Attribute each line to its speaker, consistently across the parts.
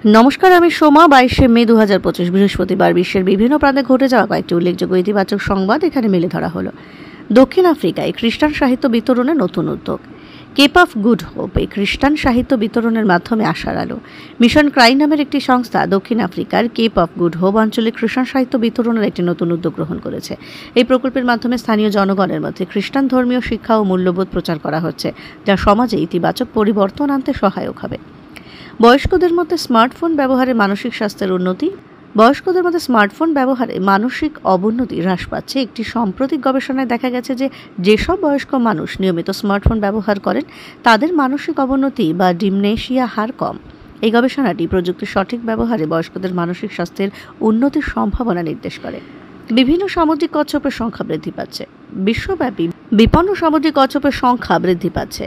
Speaker 1: নমস্কার, আমি সোমা। 22শে মে 2025 বৃহস্পতিবার বিশ্বের বিভিন্ন প্রান্তে ঘটে যাওয়া কয়েকটি উল্লেখযোগ্য ইতিবাচক সংবাদ এখানে মেলে ধরা হলো। দক্ষিণ আফ্রিকায় খ্রিস্টান সাহিত্য বিতরণে নতুন উদ্যোগ। কেপ অফ গুড হোপ এই খ্রিস্টান সাহিত্য বিতরণের মাধ্যমে আশার আলো। মিশন ক্রাই নামের একটি সংস্থা দক্ষিণ আফ্রিকার কেপ অফ গুড হোপ অঞ্চলে খ্রিস্টান সাহিত্য বিতরণের একটি নতুন উদ্যোগ গ্রহণ করেছে। এই প্রকল্পের মাধ্যমে স্থানীয় জনগণের মধ্যে খ্রিস্টান ধর্মীয় শিক্ষা ও মূল্যবোধ প্রচার করা হচ্ছে, যা সমাজে ইতিবাচক পরিবর্তন আনতে সহায়ক হবে। বয়স্কদের মধ্যে স্মার্টফোন ব্যবহারে মানসিক স্বাস্থ্যের উন্নতি। বয়স্কদের মধ্যে স্মার্টফোন ব্যবহারে মানসিক অবনতি হ্রাস পাচ্ছে। একটি সাম্প্রতিক গবেষণায় দেখা গেছে যে যেসব বয়স্ক মানুষ নিয়মিত স্মার্টফোন ব্যবহার করেন তাদের মানসিক অবনতি বা ডিমনেশিয়া হার কম। এই গবেষণাটি প্রযুক্তির সঠিক ব্যবহারে বয়স্কদের মানসিক স্বাস্থ্যের উন্নতির সম্ভাবনা নির্দেশ করে। বিভিন্ন সামুদ্রিক কচ্ছপের সংখ্যা বৃদ্ধি পাচ্ছে। বিশ্বব্যাপী বিপন্ন সামুদ্রিক কচ্ছপের সংখ্যা বৃদ্ধি পাচ্ছে।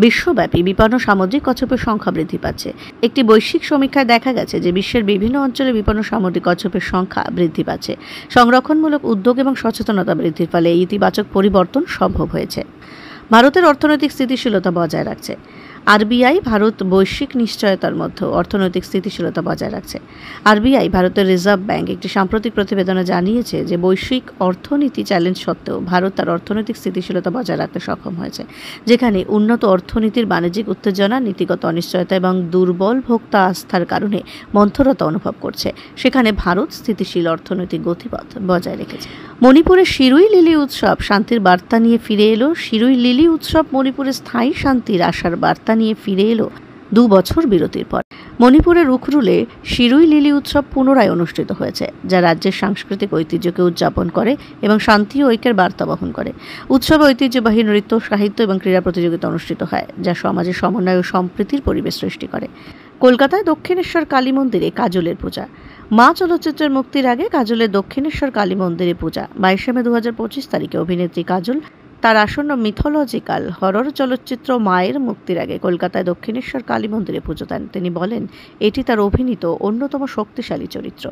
Speaker 1: বিশ্বব্যাপী বিপন্ন সামুদ্রিক কচ্ছপের সংখ্যা বৃদ্ধি পাচ্ছে। একটি বৈশ্বিক সমীক্ষায় দেখা গেছে যে বিশ্বের বিভিন্ন অঞ্চলে বিপন্ন সামুদ্রিক কচ্ছপের সংখ্যা বৃদ্ধি পাচ্ছে। সংরক্ষণমূলক উদ্যোগ এবং সচেতনতা বৃদ্ধির ফলে এই ইতিবাচক পরিবর্তন সম্ভব হয়েছে। ভারতের অর্থনৈতিক স্থিতিশীলতা বজায় রাখছে। আরবিআই ভারত বৈশ্বিক নিশ্চয়তার মধ্যে অর্থনৈতিক স্থিতিশীলতা বজায় রাখছে। আরবিআই, ভারতের রিজার্ভ ব্যাংক, একটি সাম্প্রতিক প্রতিবেদনে জানিয়েছে যে বৈশ্বিক অর্থনীতি চ্যালেঞ্জ সত্ত্বেও ভারত তার অর্থনৈতিক স্থিতিশীলতা বজায় রাখতে সক্ষম হয়েছে, যেখানে উন্নত অর্থনীতির বাণিজ্যিক উত্তেজনা, নীতিগত অনিশ্চয়তা এবং দুর্বল ভোক্তা আস্থার কারণে মন্থরতা অনুভব করছে, সেখানে ভারত স্থিতিশীল অর্থনৈতিক গতিপথ বজায় রেখেছে। মণিপুরের শিরুই লিলি উৎসব শান্তির বার্তা নিয়ে ফিরে এলো। শিরুই লিলি উৎসব মণিপুরে স্থায়ী শান্তির আশার বার্তা নিয়ে ফিরে এলো 2 বছর বিরতির পর। মণিপুরের উখরুলে শিরুই লিলি উৎসব পুনরায় অনুষ্ঠিত হয়েছে, যা রাজ্যের সাংস্কৃতিক ঐতিহ্যকে উদযাপন করে এবং শান্তি ও ঐক্যের বার্তা বহন করে। উৎসবে ঐতিহ্যবাহী নৃত্য, সাহিত্য এবং ক্রীড়া প্রতিযোগিতা অনুষ্ঠিত হয়, যা সমাজের সমন্বয় ও সম্প্রীতির পরিবেশ সৃষ্টি করে। কলকাতায় দক্ষিণেশ্বর কালী মন্দিরে কাজলের পূজা। মা চলচ্চিত্রের মুক্তির আগে কাজলের দক্ষিণেশ্বর কালী মন্দিরে পূজা। 22শে মে 2025 তারিখে অভিনেত্রী কাজল তার আসন্ন মিথোলজিক্যাল হরর চলচ্চিত্র মায়ের মুক্তির আগে কলকাতায় দক্ষিণেশ্বর কালী মন্দিরে পুজো দেন। তিনি বলেন, এটি তার অভিনীত অন্যতম শক্তিশালী চরিত্র।